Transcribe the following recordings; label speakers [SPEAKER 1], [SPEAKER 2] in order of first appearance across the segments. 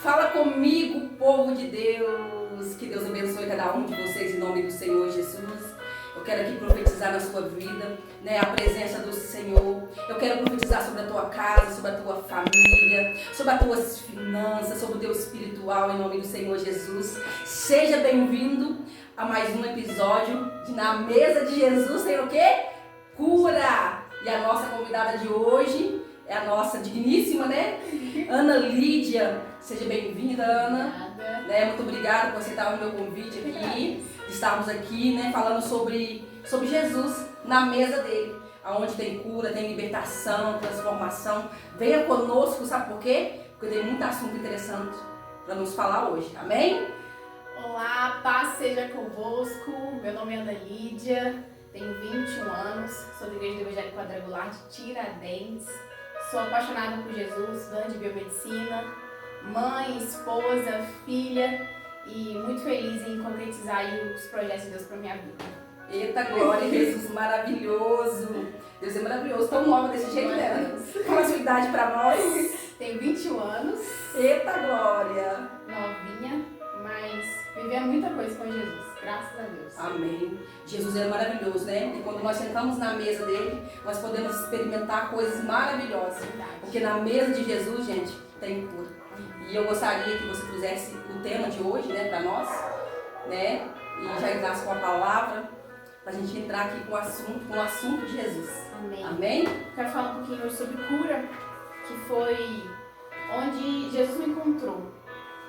[SPEAKER 1] Fala comigo, povo de Deus. Que Deus abençoe cada um de vocês em nome do Senhor Jesus. Eu quero aqui profetizar na sua vida, né, a presença do Senhor. Eu quero profetizar sobre a tua casa, sobre a tua família, sobre as tuas finanças, sobre o teu espiritual em nome do Senhor Jesus. Seja bem-vindo a mais um episódio de Na Mesa de Jesus tem o quê? Cura! E a nossa convidada de hoje é a nossa digníssima, né? Ana Lídia. Seja bem-vinda, Ana. Né? Muito obrigada por aceitar o meu convite aqui. Estarmos aqui, né, falando sobre Jesus na mesa dele, onde tem cura, tem libertação, transformação. Venha conosco, sabe por quê? Porque tem muito assunto interessante para nos falar hoje. Amém?
[SPEAKER 2] Olá, paz seja convosco. Meu nome é Ana Lídia, tenho 21 anos, sou da Igreja do Evangelho Quadrangular de Tiradentes. Sou apaixonada por Jesus, estudante de biomedicina, mãe, esposa, filha e muito feliz em concretizar aí os projetos de Deus para minha vida.
[SPEAKER 1] Eita glória, Jesus maravilhoso. Deus é maravilhoso, tão nova desse jeito, né? Fala a sua idade para nós.
[SPEAKER 2] Tenho 21 anos.
[SPEAKER 1] Eita glória.
[SPEAKER 2] Novinha, mas vivendo muita coisa com Jesus, graças a Deus.
[SPEAKER 1] Amém. Jesus é maravilhoso, né? E quando nós sentamos na mesa dele, nós podemos experimentar coisas maravilhosas. Porque na mesa de Jesus, gente, tem cura. E eu gostaria que você trouxesse o tema de hoje, né, para nós, né? E já entrasse com a palavra, para a gente entrar aqui com o assunto de Jesus.
[SPEAKER 2] Amém.
[SPEAKER 1] Amém?
[SPEAKER 2] Quero falar um pouquinho hoje sobre cura, que foi onde Jesus me encontrou.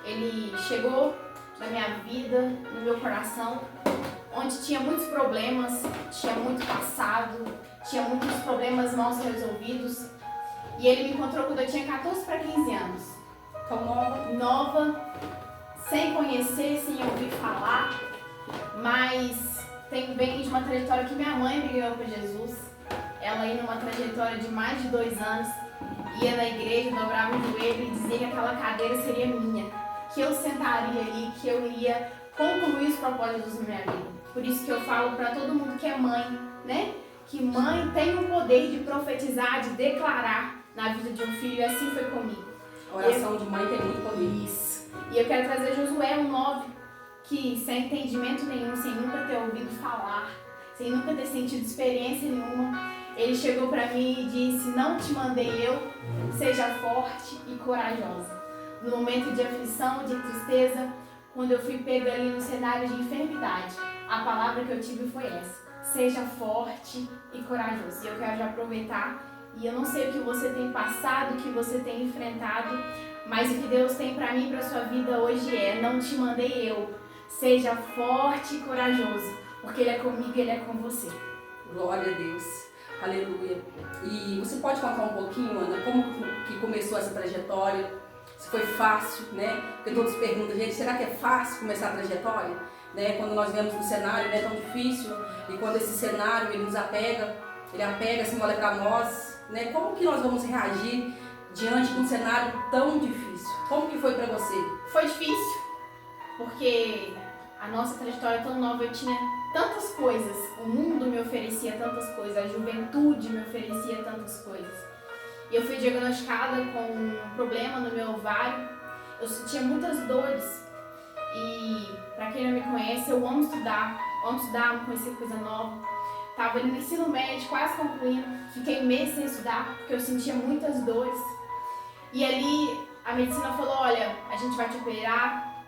[SPEAKER 2] Ele chegou na minha vida, no meu coração, onde tinha muitos problemas, tinha muito passado, tinha muitos problemas mal resolvidos. E ele me encontrou quando eu tinha 14 para 15 anos.
[SPEAKER 1] Tão
[SPEAKER 2] Nova, sem conhecer, sem ouvir falar, mas vem de uma trajetória que minha mãe me ganhou para Jesus. Ela ia numa trajetória de mais de 2 anos, ia na igreja, dobrava o joelho e dizia que aquela cadeira seria minha, que eu sentaria ali, que eu ia concluir os propósitos da minha vida. Por isso que eu falo para todo mundo que é mãe, né? Que mãe tem o poder de profetizar, de declarar na vida de um filho, e assim foi comigo.
[SPEAKER 1] A oração de mãe tem muito poder.
[SPEAKER 2] Isso. E eu quero trazer Josué 1:9, que sem entendimento nenhum, sem nunca ter ouvido falar, sem nunca ter sentido experiência nenhuma, ele chegou para mim e disse: não te mandei eu, seja forte e corajosa. No momento de aflição, de tristeza, quando eu fui pega ali no cenário de enfermidade, a palavra que eu tive foi essa: seja forte e corajoso. E eu quero já aproveitar, e eu não sei o que você tem passado, o que você tem enfrentado, mas o que Deus tem para mim e para sua vida hoje é: não te mandei eu, seja forte e corajoso, porque Ele é comigo, Ele é com você.
[SPEAKER 1] Glória a Deus. Aleluia. E você pode contar um pouquinho, Ana, como que começou essa trajetória? Se foi fácil, né? Porque todos perguntam, gente, será que é fácil começar a trajetória? Né? Quando nós vemos um cenário, não é tão difícil, e quando esse cenário ele nos apega, ele apega, assim, olha para nós, né? Como que nós vamos reagir diante de um cenário tão difícil? Como que foi para você?
[SPEAKER 2] Foi difícil, porque a nossa trajetória é tão nova, eu tinha tantas coisas, o mundo me oferecia tantas coisas, a juventude me oferecia tantas coisas. E eu fui diagnosticada com um problema no meu ovário, eu sentia muitas dores. E para quem não me conhece, eu amo estudar, amo conhecer coisa nova. Estava ali no ensino médio, quase concluindo, fiquei meses sem estudar, porque eu sentia muitas dores. E ali a medicina falou: olha, a gente vai te operar,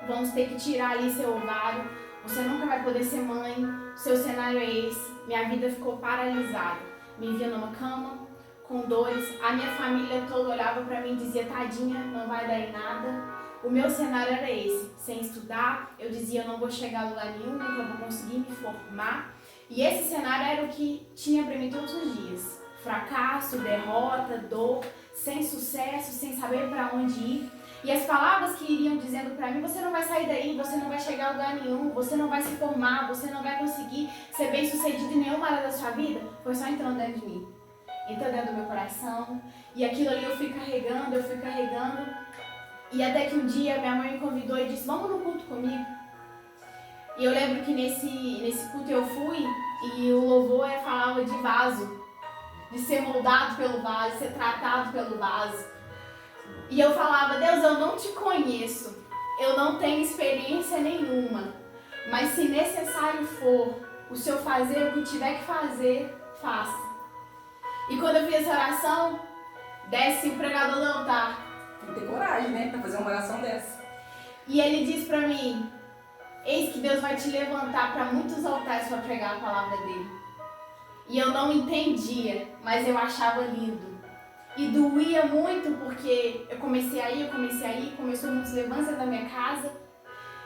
[SPEAKER 2] vamos ter que tirar ali seu ovário, você nunca vai poder ser mãe, seu cenário é esse. Minha vida ficou paralisada, me via numa cama, com dores, a minha família toda olhava para mim e dizia: tadinha, não vai dar em nada. O meu cenário era esse, sem estudar, eu dizia: eu não vou chegar a lugar nenhum, nunca vou conseguir me formar. E esse cenário era o que tinha para mim todos os dias: fracasso, derrota, dor, sem sucesso, sem saber para onde ir. E as palavras que iriam dizendo para mim: você não vai sair daí, você não vai chegar a lugar nenhum, você não vai se formar, você não vai conseguir ser bem sucedido em nenhuma área da sua vida, foi só entrando dentro de mim, entrando dentro do meu coração. E aquilo ali eu fui carregando, e até que um dia minha mãe me convidou e disse: vamos no culto comigo. E eu lembro que nesse culto eu fui, e o louvor falava de vaso, de ser moldado pelo vaso, de ser tratado pelo vaso. E eu falava, Deus, eu não te conheço, eu não tenho experiência nenhuma, mas se necessário for, o Senhor fazer o que tiver que fazer, faça. E quando eu fiz essa oração, desce o pregador do altar.
[SPEAKER 1] Tem que ter coragem, né, pra fazer uma oração dessa.
[SPEAKER 2] E ele disse pra mim, eis que Deus vai te levantar para muitos altares para pregar a palavra dele. E eu não entendia, mas eu achava lindo. E doía muito porque eu comecei a ir, começou muitos levantes da minha casa.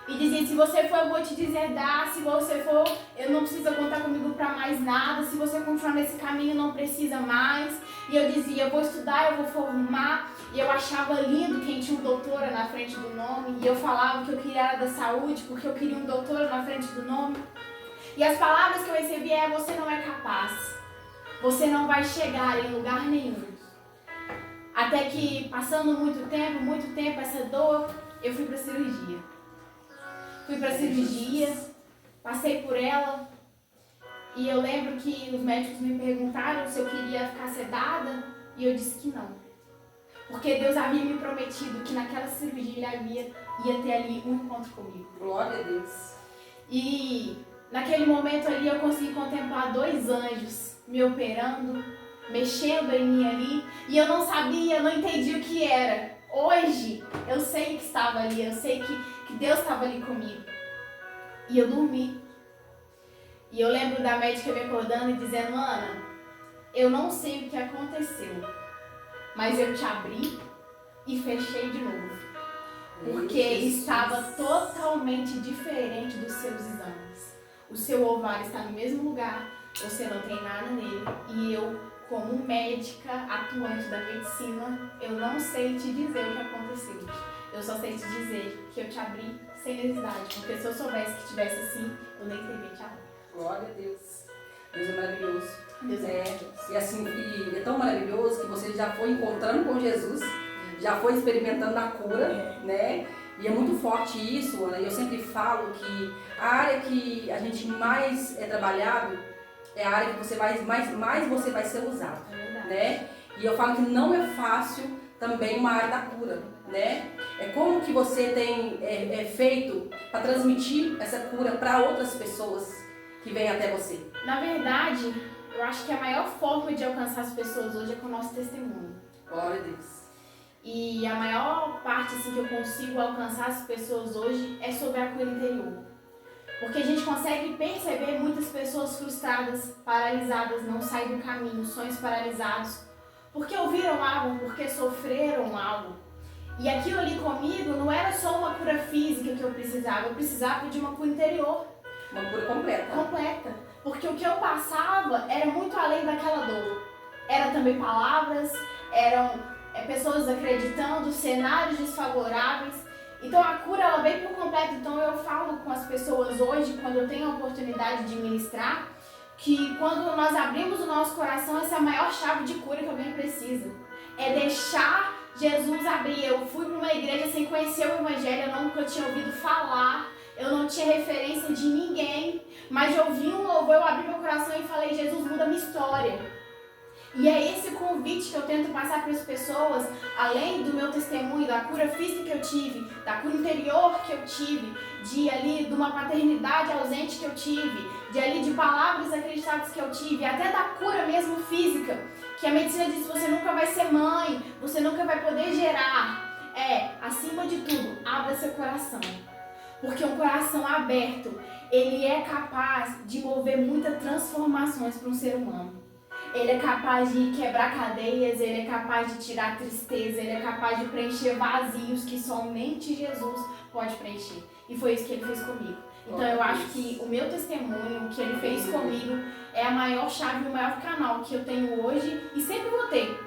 [SPEAKER 2] E dizia, se você for, eu vou te dizer dar, se você for, eu não precisa contar comigo para mais nada, se você continuar nesse caminho, não precisa mais. E eu dizia, eu vou estudar, eu vou formar. E eu achava lindo quem tinha um doutora na frente do nome. E eu falava que eu queria a área da saúde, porque eu queria um doutora na frente do nome. E as palavras que eu recebia é, você não é capaz. Você não vai chegar em lugar nenhum. Até que, passando muito tempo, essa dor, eu fui para cirurgia. Passei por ela. E eu lembro que os médicos me perguntaram se eu queria ficar sedada. E eu disse que não. Porque Deus havia me prometido que naquela cirurgia ele ia ter ali um encontro comigo.
[SPEAKER 1] Glória a Deus.
[SPEAKER 2] E naquele momento ali eu consegui contemplar 2 anjos me operando, mexendo em mim ali. E eu não sabia, não entendia o que era. Hoje eu sei que estava ali, eu sei que Deus estava ali comigo. E eu dormi. E eu lembro da médica me acordando e dizendo, Ana, eu não sei o que aconteceu, mas eu te abri e fechei de novo. Porque estava totalmente diferente dos seus exames. O seu ovário está no mesmo lugar, você não tem nada nele. E eu, como médica atuante da medicina, eu não sei te dizer o que aconteceu. Eu só sei te dizer que eu te abri sem necessidade. Porque se eu soubesse que tivesse assim, eu nem teria te abrir.
[SPEAKER 1] Glória a Deus. Deus é maravilhoso.
[SPEAKER 2] Deus é maravilhoso.
[SPEAKER 1] E assim, é tão maravilhoso que você já foi encontrando com Jesus, já foi experimentando a cura, né? E é muito forte isso, Ana. E eu sempre falo que a área que a gente mais é trabalhado é a área que você mais você vai ser usado, né? E eu falo que não é fácil também uma área da cura, né? É como que você tem feito para transmitir essa cura para outras pessoas que vêm até você?
[SPEAKER 2] Na verdade, eu acho que a maior forma de alcançar as pessoas hoje é com o nosso testemunho.
[SPEAKER 1] Glória a Deus.
[SPEAKER 2] E a maior parte assim, que eu consigo alcançar as pessoas hoje é sobre a cura interior. Porque a gente consegue perceber muitas pessoas frustradas, paralisadas, não saem do caminho, sonhos paralisados, porque ouviram algo, porque sofreram algo. E aquilo ali comigo não era só uma cura física que eu precisava de uma cura interior.
[SPEAKER 1] Uma cura completa.
[SPEAKER 2] Completa. Porque o que eu passava era muito além daquela dor. Eram também palavras, eram pessoas acreditando, cenários desfavoráveis. Então a cura ela veio por completo. Então eu falo com as pessoas hoje, quando eu tenho a oportunidade de ministrar, que quando nós abrimos o nosso coração, essa é a maior chave de cura que alguém precisa. É deixar Jesus abrir. Eu fui para uma igreja sem conhecer o Evangelho, eu nunca tinha ouvido falar, eu não tinha referência de ninguém, mas eu ouvi um louvor, eu abri meu coração e falei, Jesus, muda minha história. E é esse convite que eu tento passar para as pessoas, além do meu testemunho, da cura física que eu tive, da cura interior que eu tive, de uma paternidade ausente que eu tive, de palavras acreditadas que eu tive, até da cura mesmo física, que a medicina diz, você nunca vai ser mãe, você nunca vai poder gerar. Acima de tudo, abra seu coração. Porque um coração aberto, ele é capaz de mover muitas transformações para um ser humano. Ele é capaz de quebrar cadeias, ele é capaz de tirar tristeza, ele é capaz de preencher vazios que somente Jesus pode preencher. E foi isso que ele fez comigo. Então eu acho que o meu testemunho, o que ele fez comigo, é a maior chave, o maior canal que eu tenho hoje e sempre vou ter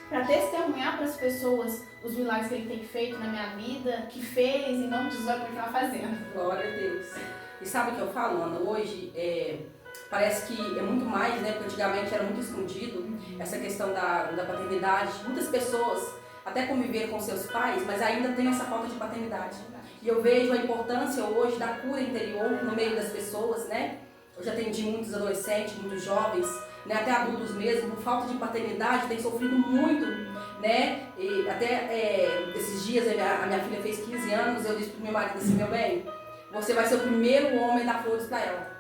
[SPEAKER 2] para testemunhar para as pessoas os milagres que ele tem feito na minha vida, que fez e não desvia o que está fazendo.
[SPEAKER 1] Glória a Deus. E sabe o que eu falo, Ana? Hoje parece que é muito mais, né? Porque antigamente era muito escondido essa questão da paternidade. Muitas pessoas até conviveram com seus pais, mas ainda tem essa falta de paternidade. E eu vejo a importância hoje da cura interior no meio das pessoas, né? Eu já atendi muitos adolescentes, muitos jovens, né, até adultos mesmo, por falta de paternidade, têm sofrido muito, né? E até esses dias a minha filha fez 15 anos, eu disse pro meu marido assim, meu bem, você vai ser o primeiro homem da flores para ela,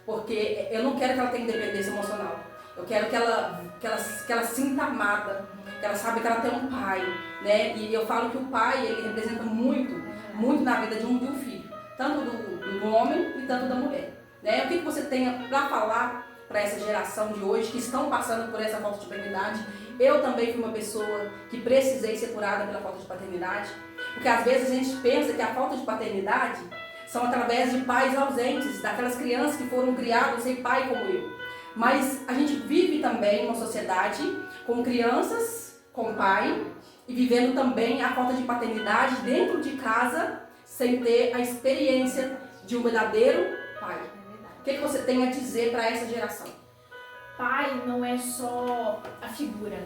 [SPEAKER 1] porque eu não quero que ela tenha independência emocional, eu quero que ela sinta amada, que ela sabe que ela tem um pai, né? E eu falo que o pai, ele representa muito na vida de um filho, tanto do homem e tanto da mulher, né? O que você tem para falar para essa geração de hoje que estão passando por essa falta de paternidade? Eu também fui uma pessoa que precisei ser curada pela falta de paternidade, porque às vezes a gente pensa que a falta de paternidade são através de pais ausentes, daquelas crianças que foram criadas sem pai como eu. Mas a gente vive também uma sociedade com crianças com pai e vivendo também a falta de paternidade dentro de casa sem ter a experiência de um verdadeiro pai. O que você tem a dizer para essa geração?
[SPEAKER 2] Pai não é só a figura.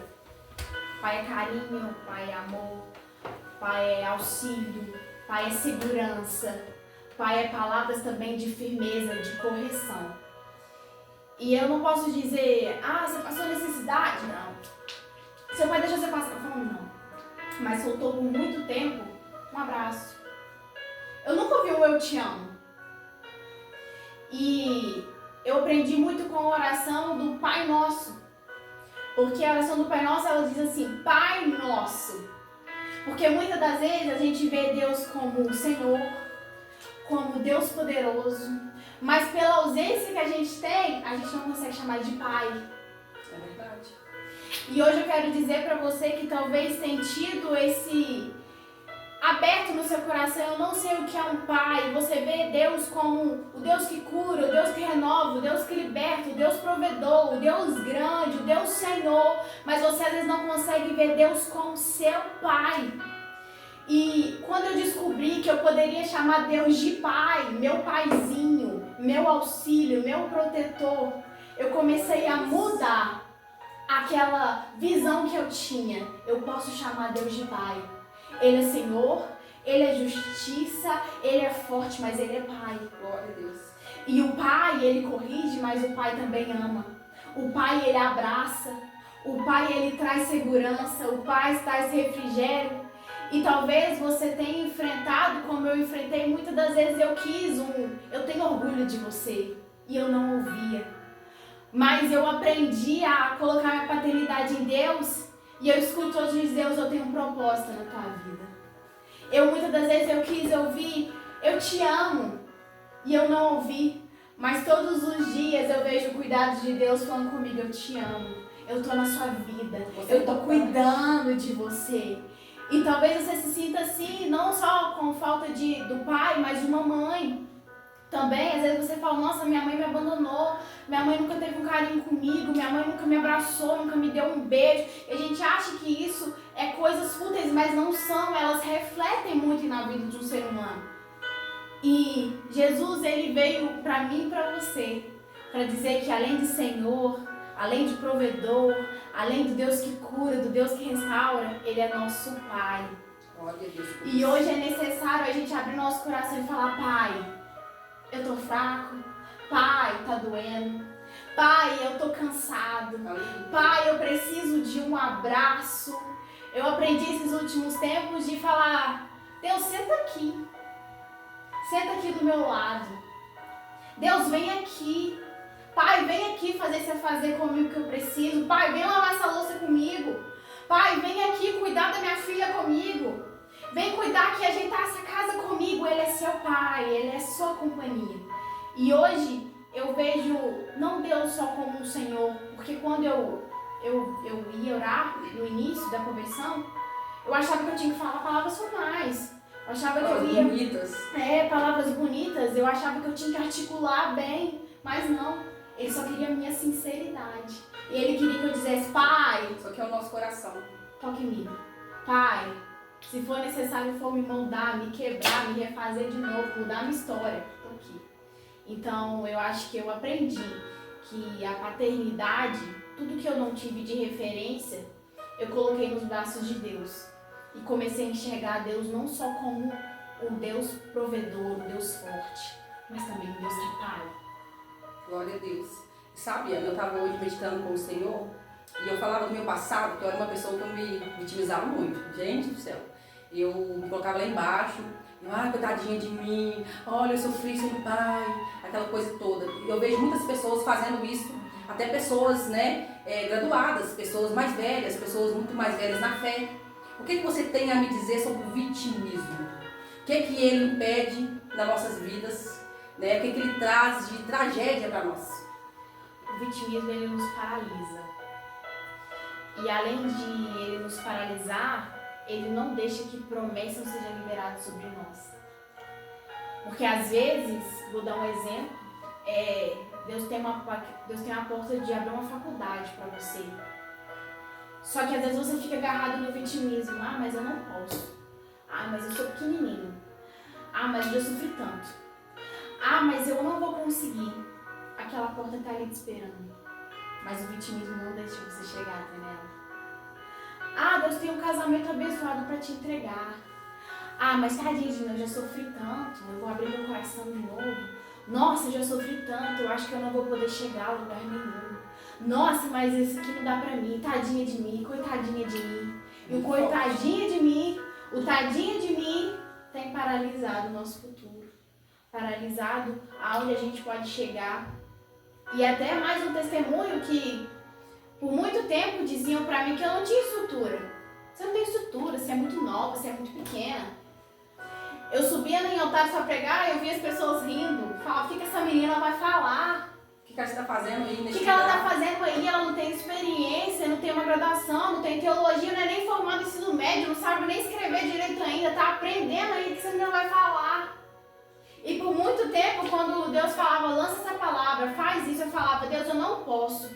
[SPEAKER 2] Pai é carinho, pai é amor, pai é auxílio, pai é segurança, pai é palavras também de firmeza, de correção. E eu não posso dizer, você passou necessidade? Não. Seu pai deixou você passar fome? Não. Mas soltou por muito tempo um abraço. Eu nunca ouvi o eu te amo. E eu aprendi muito com a oração do Pai Nosso. Porque a oração do Pai Nosso, ela diz assim, Pai Nosso. Porque muitas das vezes a gente vê Deus como o Senhor, como Deus poderoso. Mas pela ausência que a gente tem, a gente não consegue chamar de Pai.
[SPEAKER 1] É verdade.
[SPEAKER 2] E hoje eu quero dizer para você que talvez tenha tido esse aberto no seu coração, eu não sei o que é um pai. Você vê Deus como o Deus que cura, o Deus que renova, o Deus que liberta, o Deus provedor, o Deus grande, o Deus Senhor, mas você às vezes não consegue ver Deus como seu pai. E quando eu descobri que eu poderia chamar Deus de pai, meu paizinho, meu auxílio, meu protetor, eu comecei a mudar aquela visão que eu tinha. Eu posso chamar Deus de pai. Ele é Senhor, Ele é justiça, Ele é forte, mas Ele é Pai.
[SPEAKER 1] Glória a Deus.
[SPEAKER 2] E o Pai, Ele corrige, mas o Pai também ama. O Pai, Ele abraça. O Pai, Ele traz segurança. O Pai traz refrigério. E talvez você tenha enfrentado, como eu enfrentei, muitas das vezes eu tenho orgulho de você. E eu não ouvia. Mas eu aprendi a colocar minha paternidade em Deus. E eu escuto hoje dizer, Deus, eu tenho um propósito na tua vida. Muitas das vezes eu quis ouvir, eu te amo. E eu não ouvi. Mas todos os dias eu vejo o cuidado de Deus falando comigo, eu te amo. Eu tô na sua vida. Eu tô cuidando de você. E talvez você se sinta assim, não só com falta do pai, mas de uma mãe. Também, às vezes você fala, nossa, minha mãe me abandonou, minha mãe nunca teve um carinho comigo, minha mãe nunca me abraçou, nunca me deu um beijo. E a gente acha que isso é coisas fúteis, mas não são, elas refletem muito na vida de um ser humano. E Jesus, ele veio para mim e para você, para dizer que além de Senhor, além de provedor, além do Deus que cura, do Deus que restaura, ele é nosso Pai. E hoje é necessário a gente abrir nosso coração e falar, Pai, eu tô fraco, Pai, tá doendo, Pai, eu tô cansado, Pai, eu preciso de um abraço. Eu aprendi esses últimos tempos de falar, Deus, senta aqui do meu lado, Deus, vem aqui, Pai, vem aqui fazer comigo o que eu preciso, Pai, vem lavar essa louça comigo, Pai, vem aqui cuidar da minha filha comigo, vem cuidar aqui, ajeitar essa casa comigo. Ele é seu pai, ele é sua companhia. E hoje eu vejo não Deus só como um Senhor, porque quando eu ia orar no início da conversão, eu achava que eu tinha que falar palavras formais. Eu achava que eu ia...
[SPEAKER 1] bonitas.
[SPEAKER 2] Palavras bonitas. Eu achava que eu tinha que articular bem, mas não. Ele só queria a minha sinceridade. E ele queria que eu dissesse, Pai...
[SPEAKER 1] Só que é o nosso coração.
[SPEAKER 2] Toque em mim. Pai... Se for necessário for me moldar, me quebrar, me refazer de novo, mudar minha história, tô aqui. Então, eu acho que eu aprendi que a paternidade, tudo que eu não tive de referência, eu coloquei nos braços de Deus. E comecei a enxergar Deus não só como um Deus provedor, um Deus forte, mas também um Deus que Pai.
[SPEAKER 1] Glória a Deus. Sabe, eu estava hoje meditando com o Senhor e eu falava do meu passado, que eu era uma pessoa que eu me vitimizava muito. Gente do céu, eu me colocava lá embaixo, coitadinha de mim, olha, eu sofri sem pai, aquela coisa toda. Eu vejo muitas pessoas fazendo isso, até pessoas, né, graduadas, pessoas mais velhas, pessoas muito mais velhas na fé. O que você tem a me dizer sobre o vitimismo? O que ele impede nas nossas vidas? Né? O que ele traz de tragédia para nós?
[SPEAKER 2] O vitimismo, ele nos paralisa. E além de ele nos paralisar, ele não deixa que promessas sejam liberadas sobre nós. Porque às vezes, vou dar um exemplo, Deus tem uma porta de abrir uma faculdade para você. Só que às vezes você fica agarrado no vitimismo. Mas eu não posso. Mas eu sou pequenininho. Mas eu já sofri tanto. Mas eu não vou conseguir. Aquela porta está ali te esperando. Mas o vitimismo não deixa você chegar até nela. Deus tem um casamento abençoado para te entregar. Mas tadinho de mim, eu já sofri tanto. Eu vou abrir meu coração de novo. Nossa, eu já sofri tanto. Eu acho que eu não vou poder chegar a lugar nenhum. Nossa, mas isso aqui não dá pra mim. Tadinha de mim, coitadinha de mim. E o coitadinha de mim, o tadinha de mim tem paralisado o nosso futuro. Paralisado aonde a gente pode chegar. E até mais um testemunho que por muito tempo diziam pra mim que eu não tinha estrutura. Você não tem estrutura, você é muito nova, você é muito pequena. Eu subia em altar para pregar e eu via as pessoas rindo. Falava, o que essa menina vai falar?
[SPEAKER 1] O que ela está fazendo aí nesse
[SPEAKER 2] O que ela está fazendo aí? Ela não tem experiência, não tem uma graduação, não tem teologia, não é nem formada em ensino médio, não sabe nem escrever direito ainda, está aprendendo aí o que essa menina vai falar. E por muito tempo, quando Deus falava, lança essa palavra, faz isso, eu falava, Deus, eu não posso,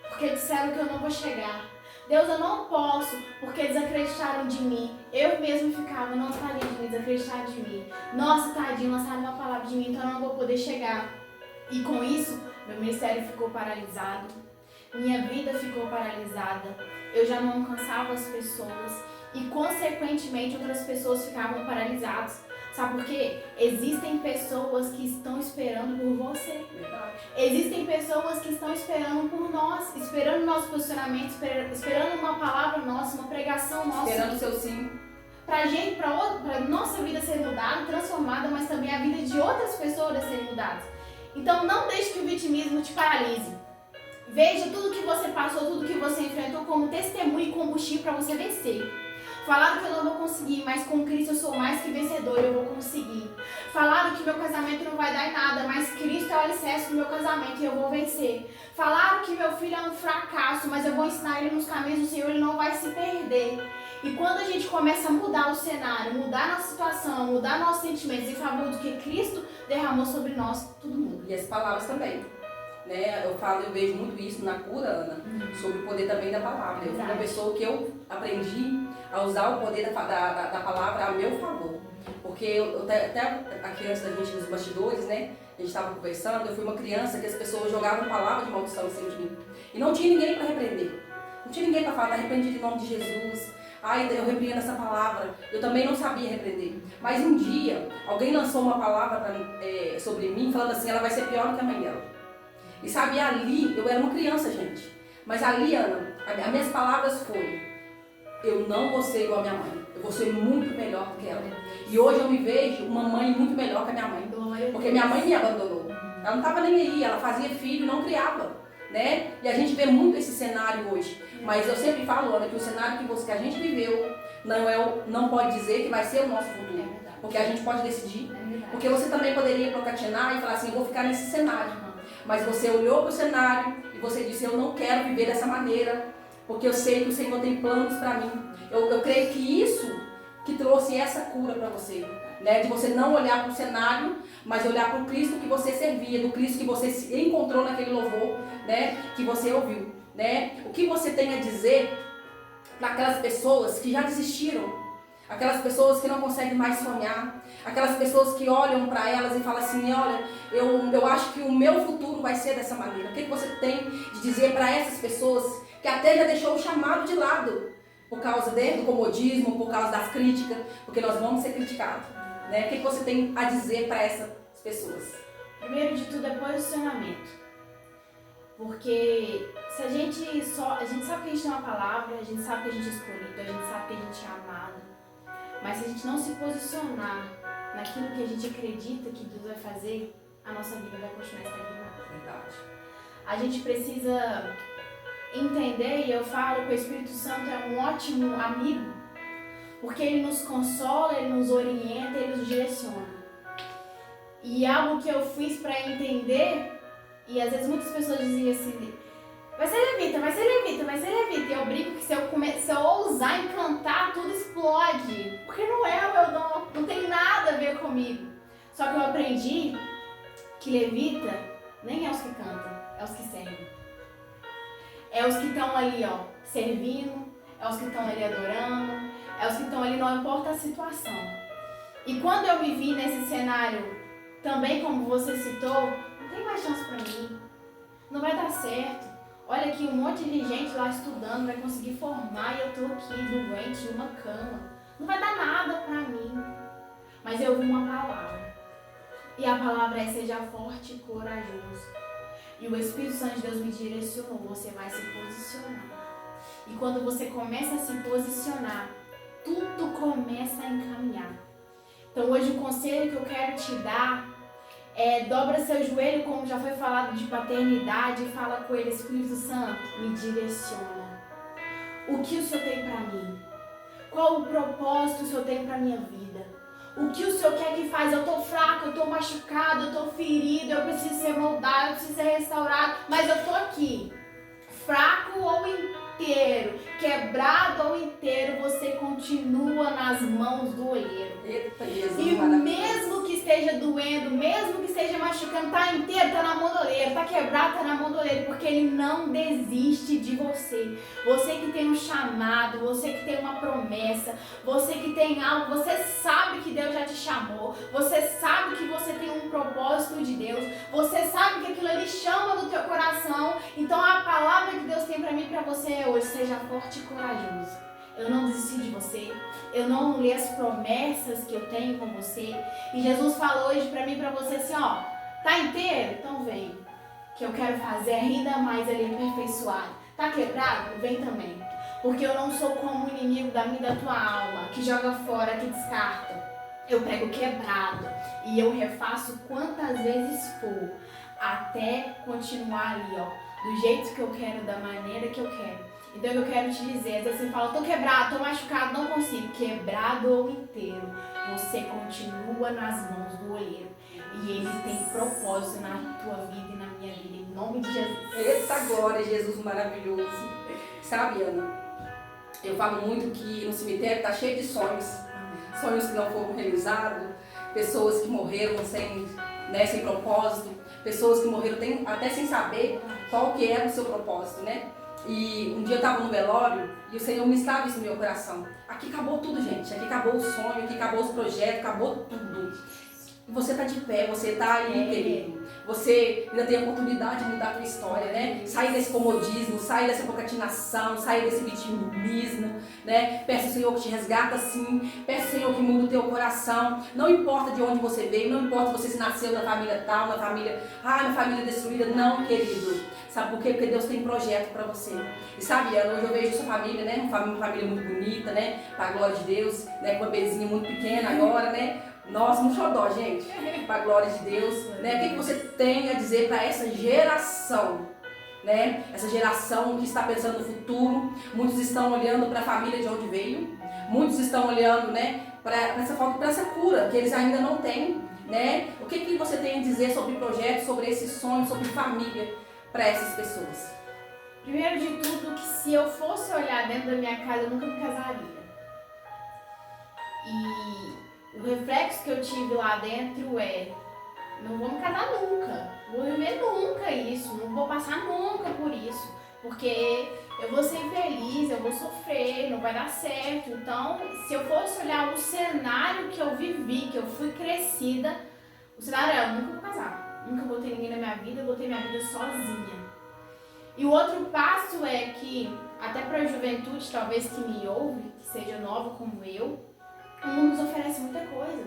[SPEAKER 2] porque disseram que eu não vou chegar. Deus, eu não posso, porque desacreditaram de mim. Eu mesmo ficava, não, tadinho de mim, desacreditaram de mim. Nossa, tadinho, lançaram uma palavra de mim, então eu não vou poder chegar. E com isso, meu ministério ficou paralisado, minha vida ficou paralisada, eu já não alcançava as pessoas e, consequentemente, outras pessoas ficavam paralisadas. Sabe por quê? Existem pessoas que estão esperando por você.
[SPEAKER 1] Verdade.
[SPEAKER 2] Existem pessoas que estão esperando por nós, esperando nosso posicionamento, esperando uma palavra nossa, uma pregação nossa.
[SPEAKER 1] Esperando o seu sim.
[SPEAKER 2] Pra gente, pra nossa vida ser mudada, transformada, mas também a vida de outras pessoas serem mudadas. Então não deixe que o vitimismo te paralise. Veja tudo que você passou, tudo que você enfrentou como testemunho e combustível para você vencer. Falaram que eu não vou conseguir, mas com Cristo eu sou mais que vencedor, eu vou conseguir. Falaram que meu casamento não vai dar em nada, mas Cristo é o alicerce do meu casamento e eu vou vencer. Falaram que meu filho é um fracasso, mas eu vou ensinar ele nos caminhos do Senhor, ele não vai se perder. E quando a gente começa a mudar o cenário, mudar nossa situação, mudar nossos sentimentos em favor do que Cristo derramou sobre nós, tudo muda.
[SPEAKER 1] E as palavras também. Né? Eu vejo muito isso na cura, Ana, sobre o poder também da palavra. Eu fui uma pessoa que eu aprendi a usar o poder da palavra a meu favor. Porque eu até aqui antes da gente nos bastidores, né? A gente estava conversando, eu fui uma criança que as pessoas jogavam palavras de maldição em cima de mim. E não tinha ninguém para repreender. Não tinha ninguém para falar, repreendido em nome de Jesus. Eu repreendo essa palavra. Eu também não sabia repreender. Mas um dia, alguém lançou uma palavra sobre mim, falando assim, ela vai ser pior do que a mãe dela. E sabe, ali, eu era uma criança, gente. Mas ali, Ana, as minhas palavras foram, eu não vou ser igual a minha mãe. Eu vou ser muito melhor do que ela. E hoje eu me vejo uma mãe muito melhor que a minha mãe. Porque minha mãe me abandonou. Ela não estava nem aí, ela fazia filho e não criava. Né? E a gente vê muito esse cenário hoje. Mas eu sempre falo, Ana, que o cenário que a gente viveu não pode dizer que vai ser o nosso futuro. Porque a gente pode decidir. Porque você também poderia procrastinar e falar assim, eu vou ficar nesse cenário. Mas você olhou para o cenário e você disse, eu não quero viver dessa maneira, porque eu sei que o Senhor tem planos para mim. Eu creio que isso que trouxe essa cura para você, né? De você não olhar para o cenário, mas olhar para o Cristo que você servia, do Cristo que você se encontrou naquele louvor, né? Que você ouviu, né? O que você tem a dizer para aquelas pessoas que já desistiram, aquelas pessoas que não conseguem mais sonhar, aquelas pessoas que olham para elas e falam assim, olha, eu acho que o meu futuro vai ser dessa maneira. O que você tem de dizer para essas pessoas que até já deixou o chamado de lado, por causa do comodismo, por causa das críticas, porque nós vamos ser criticados, né? O que você tem a dizer para essas pessoas?
[SPEAKER 2] Primeiro de tudo é posicionamento. Porque se a gente sabe que a gente tem uma palavra, a gente sabe que a gente é escolhido, a gente sabe que a gente é amado. Mas se a gente não se posicionar naquilo que a gente acredita que Deus vai fazer, a nossa vida vai continuar estagnada.
[SPEAKER 1] Verdade.
[SPEAKER 2] A gente precisa entender, e eu falo que o Espírito Santo é um ótimo amigo, porque ele nos consola, ele nos orienta, ele nos direciona. E algo que eu fiz para entender, e às vezes muitas pessoas diziam assim, vai ser levita, vai ser levita, vai ser levita. E eu brinco que se eu ousar encantar, tudo explode. Porque não é o meu dom, não tem nada a ver comigo. Só que eu aprendi que levita nem é os que cantam, é os que servem. É os que estão ali, ó, servindo, é os que estão ali adorando, é os que estão ali, não importa a situação. E quando eu me vi nesse cenário, também como você citou, não tem mais chance pra mim, não vai dar certo. Olha aqui, um monte de gente lá estudando, vai conseguir formar e eu tô aqui doente numa cama. Não vai dar nada pra mim. Mas eu vi uma palavra. E a palavra é: seja forte e corajoso. E o Espírito Santo de Deus me direcionou, você vai se posicionar. E quando você começa a se posicionar, tudo começa a encaminhar. Então hoje o conselho que eu quero te dar é: dobra seu joelho, como já foi falado de paternidade, e fala com ele: Espírito Santo, me direciona. O que o Senhor tem para mim? Qual o propósito o Senhor tem para minha vida? O que o Senhor quer que faz? Eu estou fraco, eu estou machucado, eu estou ferido, eu preciso ser moldado, eu preciso ser restaurado, mas eu estou aqui, fraco ou inteiro, quebrado ou inteiro, você continua nas mãos do olheiro.
[SPEAKER 1] Eita, Jesus,
[SPEAKER 2] e mesmo que esteja doendo, mesmo que esteja machucando, tá inteiro, tá na mão do olheiro, tá quebrado, tá na mão do olheiro, porque ele não desiste de você. Você que tem um chamado, você que tem uma promessa, você que tem algo, você sabe que Deus já te chamou, você sabe que você tem um propósito de Deus, você sabe que aquilo ali chama no teu coração. Então a palavra que Deus tem pra mim e pra você é hoje: seja forte e corajoso. Eu não desisti de você, eu não anulei as promessas que eu tenho com você. E Jesus falou hoje pra mim e pra você assim, ó, tá inteiro? Então vem, que eu quero fazer ainda mais ali aperfeiçoado. Tá quebrado? Vem também. Porque eu não sou como o inimigo da minha e da tua alma, que joga fora, que descarta. Eu pego quebrado e eu refaço quantas vezes for, até continuar ali, ó, do jeito que eu quero, da maneira que eu quero. Então o que eu quero te dizer, às vezes você fala: tô quebrado, tô machucado, não consigo. Quebrado ou inteiro, você continua nas mãos do olheiro. E ele tem propósito na tua vida e na minha vida, em nome de Jesus.
[SPEAKER 1] Eita glória, Jesus maravilhoso. Sabe, Ana, eu falo muito que no cemitério tá cheio de sonhos. Sonhos que não foram realizados, pessoas que morreram sem propósito, pessoas que morreram até sem saber qual que era o seu propósito, né? E um dia eu estava no velório e o Senhor ministrava isso no meu coração. Aqui acabou tudo, gente. Aqui acabou o sonho, aqui acabou os projetos, acabou tudo. E você está de pé, você está aí, querido. Você ainda tem a oportunidade de mudar a tua história, né? Sair desse comodismo, sair dessa procrastinação, sair desse vitimismo, né? Peça ao Senhor que te resgata, sim. Peça ao Senhor que muda o teu coração. Não importa de onde você veio, não importa você se nasceu na família tal, na família destruída. Não, querido. Sabe por quê? Porque Deus tem projeto para você. E sabe, hoje eu vejo sua família, né? Uma família muito bonita, né? Para a glória de Deus, né? Com uma bebezinha muito pequena agora, né? Nossa, um xodó, gente. Para a glória de Deus, né? O que você tem a dizer para essa geração, né? Essa geração que está pensando no futuro. Muitos estão olhando para a família de onde veio. Muitos estão olhando, né? Para essa falta, para essa cura que eles ainda não têm, né? O que você tem a dizer sobre projetos, sobre esses sonhos, sobre família para essas pessoas?
[SPEAKER 2] Primeiro de tudo, que se eu fosse olhar dentro da minha casa, eu nunca me casaria. E o reflexo que eu tive lá dentro é: não vou me casar nunca, vou viver nunca isso, não vou passar nunca por isso, porque eu vou ser infeliz, eu vou sofrer, não vai dar certo. Então, se eu fosse olhar o cenário que eu vivi, que eu fui crescida, o cenário é: eu nunca vou casar, nunca vou ter ninguém na minha vida, eu vou ter minha vida sozinha. E o outro passo é que, até para a juventude, talvez que me ouve, que seja nova como eu, o mundo nos oferece muita coisa.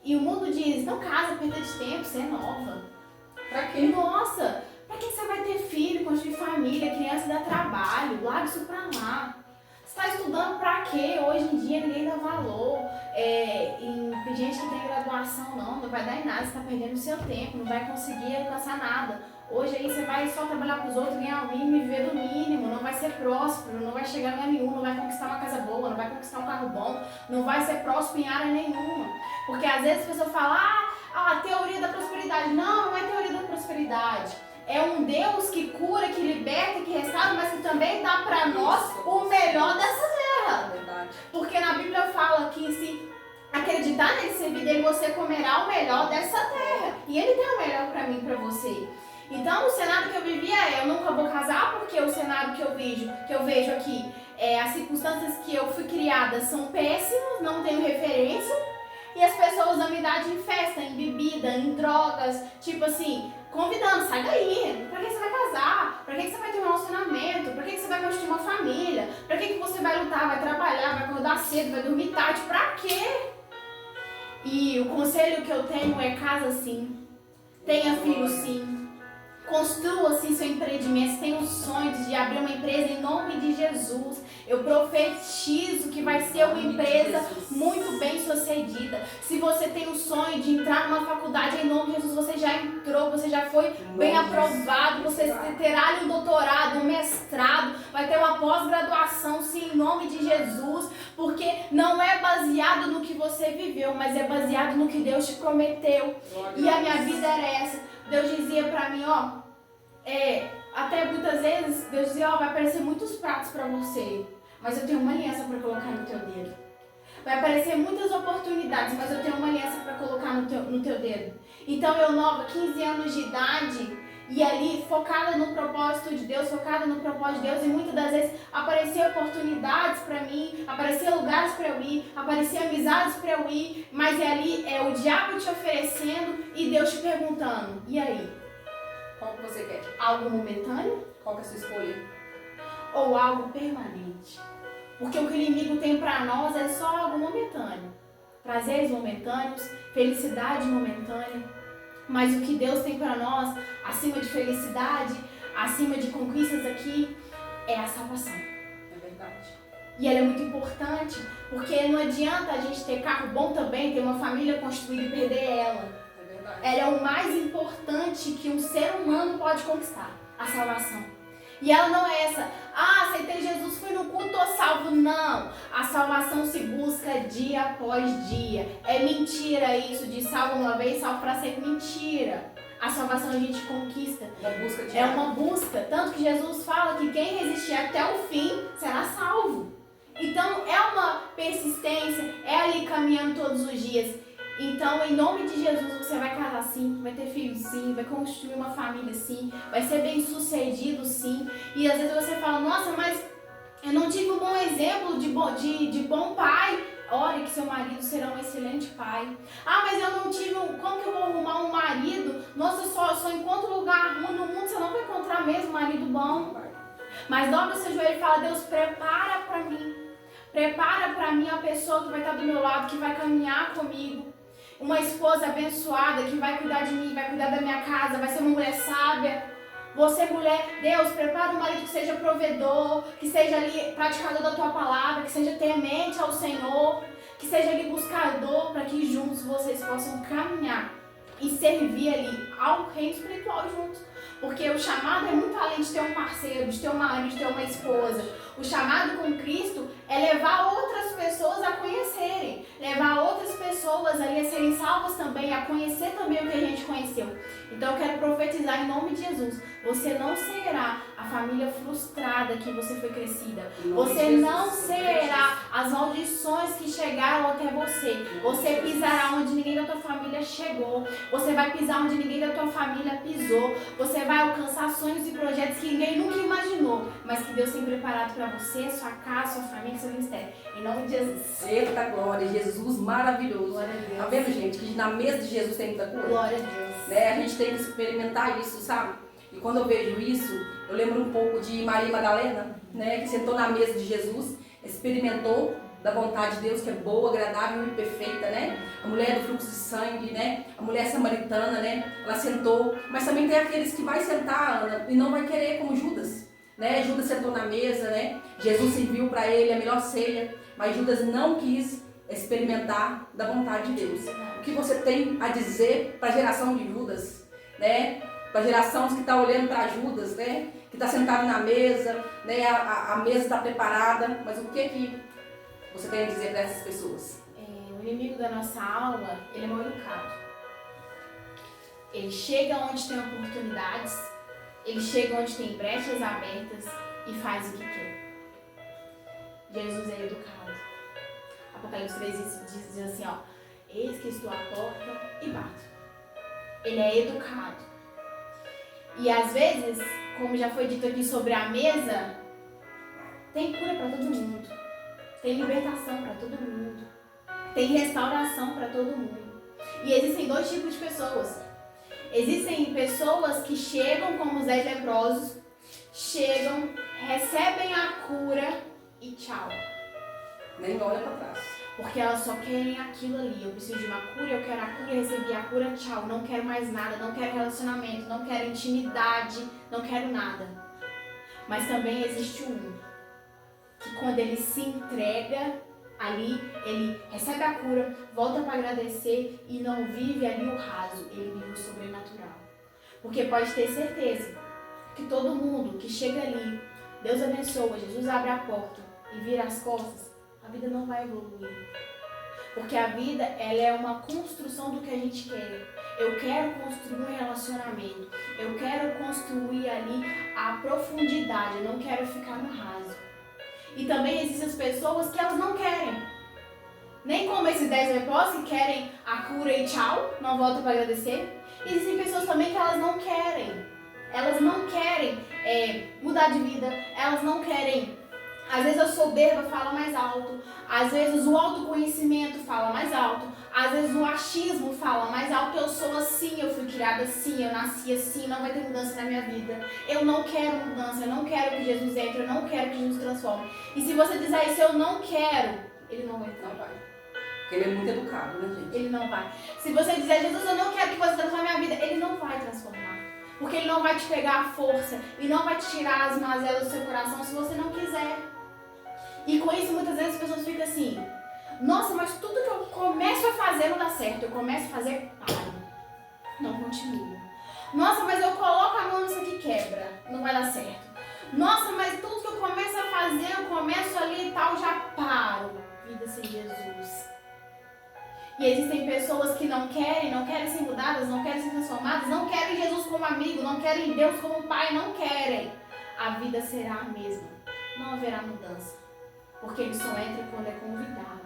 [SPEAKER 2] E o mundo diz: não casa, perda de tempo, você é nova.
[SPEAKER 1] Pra quê?
[SPEAKER 2] Nossa, pra que você vai ter construir família, criança dá trabalho, larga isso pra lá. Você está estudando pra quê? Hoje em dia ninguém dá valor. Tem gente que tem graduação, não vai dar em nada, você está perdendo o seu tempo, não vai conseguir alcançar nada. Hoje aí você vai só trabalhar pros outros, ganhar o mínimo e viver do mínimo, não vai ser próspero, não vai chegar a lugar nenhum, não vai conquistar uma casa boa, não vai conquistar um carro bom, não vai ser próspero em área nenhuma. Porque às vezes a pessoa fala, a teoria da prosperidade. Não, não é teoria da prosperidade. É um Deus que cura, que liberta, que restaura, mas que também dá para nós o melhor dessa terra. Porque na Bíblia fala que se acreditar nele, servir dele, você comerá o melhor dessa terra. E ele tem o melhor para mim e para você. Então o cenário que eu vivia eu nunca vou casar, porque o cenário que eu vejo aqui, as circunstâncias que eu fui criada são péssimas, não tenho referência. E as pessoas vão me dar em festa, em bebida, em drogas, tipo assim, convidando, sai daí, pra que você vai casar? Pra que você vai ter um relacionamento? Pra que você vai construir uma família? Pra que você vai lutar, vai trabalhar, vai acordar cedo, vai dormir tarde? Pra quê? E o conselho que eu tenho é casa sim, tenha filho sim, construa assim seu empreendimento, tenha um sonho de abrir uma empresa em nome de Jesus. Eu profetizo que vai ser uma empresa muito bem sucedida. Se você tem o sonho de entrar numa faculdade, em nome de Jesus, você já entrou, você já foi bem aprovado, você terá um doutorado, um mestrado, vai ter uma pós-graduação, sim, em nome de Jesus, porque não é baseado no que você viveu, mas é baseado no que Deus te prometeu. E a minha vida era essa. Deus dizia pra mim, até muitas vezes, Deus dizia, vai aparecer muitos pratos pra você, mas eu tenho uma aliança para colocar no teu dedo. Vai aparecer muitas oportunidades, mas eu tenho uma aliança para colocar no teu dedo. Então eu nova, 15 anos de idade, e ali focada no propósito de Deus, e muitas das vezes apareciam oportunidades para mim, apareciam lugares para eu ir, apareciam amizades para eu ir, mas ali é o diabo te oferecendo e Deus te perguntando, e aí?
[SPEAKER 1] Qual que você quer?
[SPEAKER 2] Algo momentâneo?
[SPEAKER 1] Qual que é a sua escolha?
[SPEAKER 2] Ou algo permanente? Porque o que o inimigo tem para nós é só algo momentâneo. Prazeres momentâneos, felicidade momentânea. Mas o que Deus tem para nós, acima de felicidade, acima de conquistas aqui, é a salvação.
[SPEAKER 1] É verdade.
[SPEAKER 2] E ela é muito importante, porque não adianta a gente ter carro bom também, ter uma família construída e perder ela.
[SPEAKER 1] É verdade.
[SPEAKER 2] Ela é o mais importante que um ser humano pode conquistar, a salvação. E ela não é essa, aceitei Jesus, fui no culto, tô salvo. Não, a salvação se busca dia após dia. É mentira isso de salvo uma vez, salvo para sempre. Mentira. A salvação a gente conquista.
[SPEAKER 1] Uma busca diária.
[SPEAKER 2] É uma busca. Tanto que Jesus fala que quem resistir até o fim será salvo. Então é uma persistência, é ali caminhando todos os dias. Então, em nome de Jesus, você vai casar sim, vai ter filhos sim, vai construir uma família sim, vai ser bem sucedido sim. E às vezes você fala, nossa, mas eu não tive um bom exemplo de bom pai. Ore que seu marido será um excelente pai. Mas eu não tive como que eu vou arrumar um marido? Nossa, eu só encontro lugar ruim no mundo, você não vai encontrar mesmo um marido bom. Mas dobra o seu joelho e fala, Deus, prepara pra mim. Prepara pra mim a pessoa que vai estar do meu lado, que vai caminhar comigo. Uma esposa abençoada que vai cuidar de mim, vai cuidar da minha casa, vai ser uma mulher sábia. Você, mulher, Deus, prepara um marido que seja provedor, que seja ali praticador da tua palavra, que seja temente ao Senhor, que seja ali buscador, para que juntos vocês possam caminhar e servir ali ao reino espiritual juntos. Porque o chamado é muito além de ter um parceiro, de ter um marido, de ter uma esposa. O chamado com Cristo é levar outras pessoas a conhecerem, levar outras pessoas ali a serem salvas também, a conhecer também o que a gente conheceu. Então eu quero profetizar em nome de Jesus, você não será a família frustrada que você foi crescida. Você não será as maldições que chegaram até você. Você pisará onde ninguém da tua família chegou. Você vai pisar onde ninguém da tua família pisou. Você vai alcançar sonhos e projetos que ninguém nunca imaginou, mas que Deus tem preparado para você, sua casa, sua família, seu ministério. Em nome de Jesus.
[SPEAKER 1] Eita glória, Jesus maravilhoso.
[SPEAKER 2] Glória a Deus.
[SPEAKER 1] Tá vendo, gente? Que na mesa de Jesus tem muita coisa.
[SPEAKER 2] Glória a Deus.
[SPEAKER 1] Né? A gente tem que experimentar isso, sabe? E quando eu vejo isso, eu lembro um pouco de Maria Madalena, né? Que sentou na mesa de Jesus, experimentou da vontade de Deus, que é boa, agradável e perfeita, né? a mulher do fluxo de sangue, né? A mulher samaritana, né? Ela sentou. Mas também tem aqueles que vai sentar, Ana, e não vai querer, como Judas, né? Judas sentou na mesa, né? Jesus serviu para ele a melhor ceia, mas Judas não quis experimentar da vontade de Deus. O que você tem a dizer para a geração de Judas, né? Para a geração que está olhando para Judas, né? Que está sentado na mesa, né? A mesa está preparada, mas o que você tem a dizer para essas pessoas?
[SPEAKER 2] O inimigo da nossa alma, ele é mal educado. Ele chega onde tem oportunidades, ele chega onde tem brechas abertas e faz o que quer. Jesus é educado. Apocalipse 3 diz assim, ó: eis que estou à porta e bato. Ele é educado. E às vezes, como já foi dito aqui sobre a mesa, tem cura para todo mundo. Tem libertação para todo mundo. Tem restauração para todo mundo. E existem dois tipos de pessoas. Existem pessoas que chegam como os 10 leprosos, chegam, recebem a cura e tchau.
[SPEAKER 1] Nem olha para trás.
[SPEAKER 2] Porque elas só querem aquilo ali. Eu preciso de uma cura, eu quero a cura, recebi a cura, tchau. Não quero mais nada, não quero relacionamento, não quero intimidade, não quero nada. Mas também existe um que quando ele se entrega ali, ele recebe a cura, volta para agradecer e não vive ali o raso, ele vive o sobrenatural. Porque pode ter certeza que todo mundo que chega ali, Deus abençoa, Jesus abre a porta e vira as costas, a vida não vai evoluir. Porque a vida, ela é uma construção do que a gente quer. Eu quero construir um relacionamento, eu quero construir ali a profundidade, eu não quero ficar no raso. E também existem as pessoas que elas não querem. Nem como esses 10 leprosos que querem a cura e tchau, não voltam para agradecer. Existem pessoas também que elas não querem. Elas não querem mudar de vida. Elas não querem. Às vezes a soberba fala mais alto. Às vezes o autoconhecimento fala mais alto. Às vezes o achismo fala mais alto. Eu sou assim, eu fui criada assim, eu nasci assim, não vai ter mudança na minha vida. Eu não quero mudança, eu não quero que Jesus entre, eu não quero que Jesus transforme. E se você dizer isso, eu não quero, ele não vai entrar.
[SPEAKER 1] Não vai. Porque ele é muito educado, né, gente?
[SPEAKER 2] Ele não vai. Se você dizer, Jesus, eu não quero que você transforme a minha vida, ele não vai transformar. Porque ele não vai te pegar a força e não vai te tirar as mazelas do seu coração se você não quiser. E com isso, muitas vezes as pessoas ficam assim: nossa, mas tudo que eu começo a fazer não dá certo. Eu começo a fazer, paro. Não continuo. Nossa, mas eu coloco a mão nisso aqui, quebra. Não vai dar certo. Nossa, mas tudo que eu começo a fazer, eu começo ali e tal, já paro. Vida sem Jesus. E existem pessoas que não querem ser mudadas, não querem ser transformadas, não querem Jesus como amigo, não querem Deus como pai, não querem. A vida será a mesma. Não haverá mudança. Porque ele só entra quando é convidado.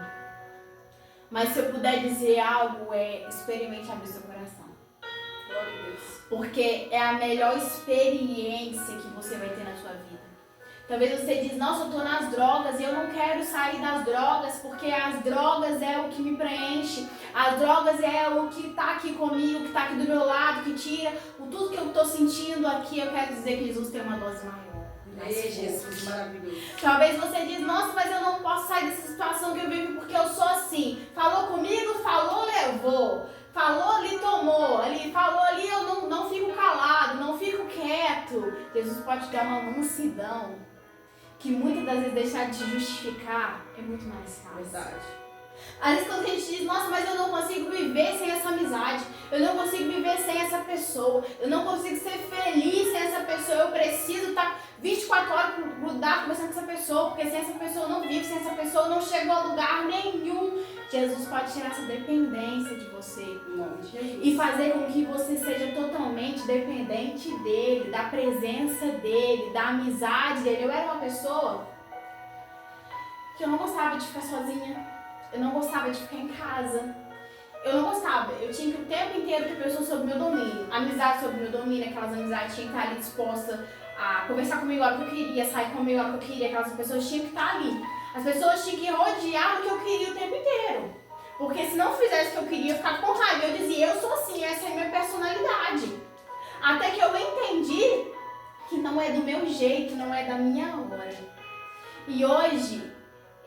[SPEAKER 2] Mas se eu puder dizer algo, experimente abrir seu coração.
[SPEAKER 1] Glória a Deus.
[SPEAKER 2] Porque é a melhor experiência que você vai ter na sua vida. Talvez você diz, nossa, eu tô nas drogas e eu não quero sair das drogas porque as drogas é o que me preenche. As drogas é o que tá aqui comigo, que tá aqui do meu lado, que tira tudo que eu tô sentindo aqui. Eu quero dizer que Jesus tem uma dose maior.
[SPEAKER 1] Jesus, maravilhoso.
[SPEAKER 2] Talvez você diz, nossa, mas eu não posso sair dessa situação que eu vivo porque eu sou assim. Falou comigo, falou, levou. Falou ali, tomou. Ali, falou ali, eu não fico calado, não fico quieto. Jesus pode te dar uma mansidão que muitas das vezes deixar de te justificar é muito mais fácil.
[SPEAKER 1] Verdade.
[SPEAKER 2] Às vezes quando a gente diz, nossa, mas eu não consigo viver sem essa amizade, eu não consigo viver sem essa pessoa, eu não consigo ser feliz sem essa pessoa, eu preciso estar 24 horas grudado conversando com essa pessoa, porque sem essa pessoa eu não vivo, sem essa pessoa eu não chego a lugar nenhum. Jesus pode tirar essa dependência de você e fazer com que você seja totalmente dependente dele, da presença dele, da amizade dele. Eu era uma pessoa que eu não gostava de ficar sozinha. Eu não gostava de ficar em casa. Eu não gostava. Eu tinha que o tempo inteiro ter pessoas sob meu domínio. Amizade sob meu domínio, aquelas amizades tinham que estar ali dispostas a conversar comigo a hora que eu queria, sair comigo a hora que eu queria. Aquelas pessoas tinham que estar ali. As pessoas tinham que rodear o que eu queria o tempo inteiro. Porque se não fizesse o que eu queria, eu ficava com raiva. Eu dizia, eu sou assim, essa é a minha personalidade. Até que eu entendi que não é do meu jeito, não é da minha hora. E hoje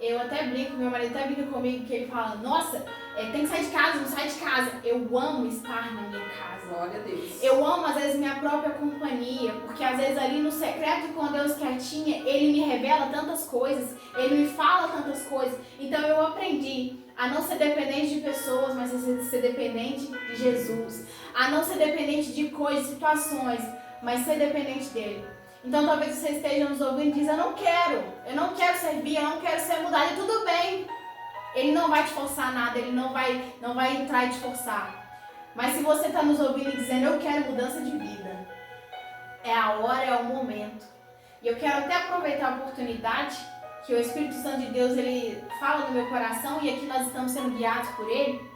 [SPEAKER 2] Eu até brinco, meu marido até brinca comigo, que ele fala, nossa, tem que sair de casa, não sai de casa. Eu amo estar na minha casa.
[SPEAKER 1] Glória a Deus.
[SPEAKER 2] Eu amo, às vezes, minha própria companhia, porque às vezes ali no secreto com Deus quietinha, Ele me revela tantas coisas, Ele me fala tantas coisas. Então eu aprendi a não ser dependente de pessoas, mas a ser dependente de Jesus. A não ser dependente de coisas, situações, mas ser dependente dEle. Então talvez você esteja nos ouvindo e diz, eu não quero servir, eu não quero ser mudado, e tudo bem. Ele não vai te forçar nada, Ele não vai entrar e te forçar. Mas se você está nos ouvindo e dizendo, eu quero mudança de vida, é a hora, é o momento. E eu quero até aproveitar a oportunidade que o Espírito Santo de Deus, ele fala no meu coração, e aqui nós estamos sendo guiados por ele.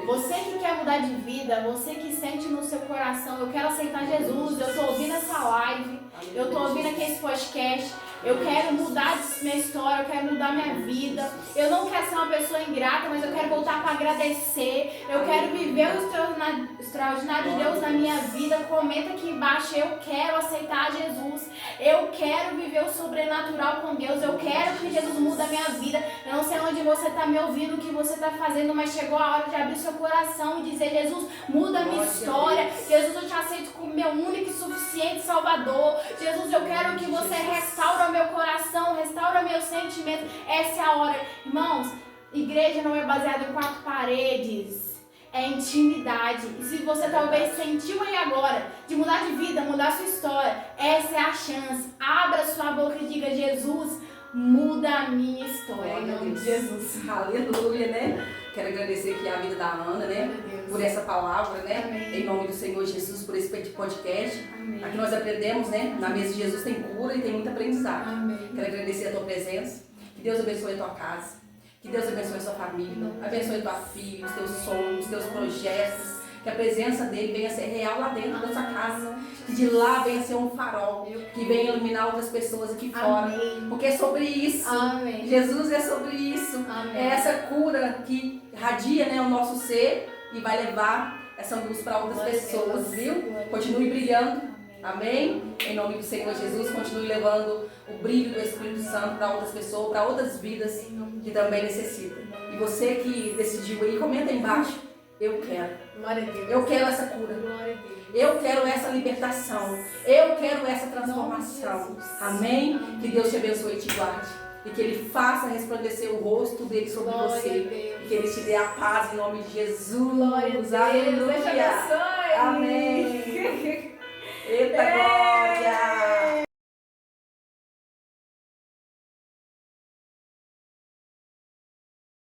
[SPEAKER 2] Você que quer mudar de vida, você que sente no seu coração, eu quero aceitar Jesus, eu estou ouvindo essa live, eu estou ouvindo aqui esse podcast, eu quero mudar minha história, eu quero mudar minha vida, eu não quero ser uma pessoa ingrata, mas eu quero voltar para agradecer, eu quero viver o extraordinário de Deus na minha vida. Comenta aqui embaixo, eu quero aceitar Jesus, eu quero viver o sobrenatural com Deus, eu quero que Jesus mude a minha vida. Eu não sei onde você está me ouvindo, o que você está fazendo, mas chegou a hora de abrir seu coração e dizer, Jesus, muda a minha história, Jesus, eu te aceito como meu único e suficiente Salvador. Jesus, eu quero que você restaure o meu coração, restaura meus sentimentos. Essa é a hora. Irmãos, igreja não é baseada em 4 paredes, é intimidade. E se você talvez sentiu aí agora de mudar de vida, mudar sua história, essa é a chance. Abra sua boca e diga, Jesus, muda a minha história. Em nome de Jesus.
[SPEAKER 1] Aleluia, né? Quero agradecer aqui a vida da Ana, né? Por essa palavra, né?
[SPEAKER 2] Amém.
[SPEAKER 1] Em nome do Senhor Jesus, por esse podcast.
[SPEAKER 2] Amém.
[SPEAKER 1] Aqui nós aprendemos, né? Na mesa de Jesus tem cura e tem muito aprendizado.
[SPEAKER 2] Amém.
[SPEAKER 1] Quero agradecer a tua presença. Que Deus abençoe a tua casa. Que Deus abençoe a sua família. Abençoe tua filha, os teus sonhos, os teus projetos. Que a presença dele venha ser real lá dentro da sua casa. Que de lá venha ser um farol. Que venha iluminar outras pessoas aqui fora.
[SPEAKER 2] Amém.
[SPEAKER 1] Porque é sobre isso.
[SPEAKER 2] Amém.
[SPEAKER 1] Jesus é sobre isso.
[SPEAKER 2] Amém.
[SPEAKER 1] É essa cura que radia, né, o nosso ser e vai levar essa luz para outras pessoas, viu? Continue brilhando. Amém? Em nome do Senhor Jesus, continue levando o brilho do Espírito Santo para outras pessoas, para outras vidas que também necessitam. E você que decidiu aí, comenta aí embaixo. Eu quero.
[SPEAKER 2] Glória a Deus.
[SPEAKER 1] Eu quero essa cura.
[SPEAKER 2] Glória a Deus.
[SPEAKER 1] Eu quero essa libertação. Eu quero essa transformação. Amém? Que Deus te abençoe e te guarde. E que Ele faça resplandecer o rosto dele sobre você. E que Ele te dê a paz em nome de Jesus.
[SPEAKER 2] Glória a Deus.
[SPEAKER 1] Aleluia.
[SPEAKER 2] Deus te abençoe.
[SPEAKER 1] Amém. Eita glória.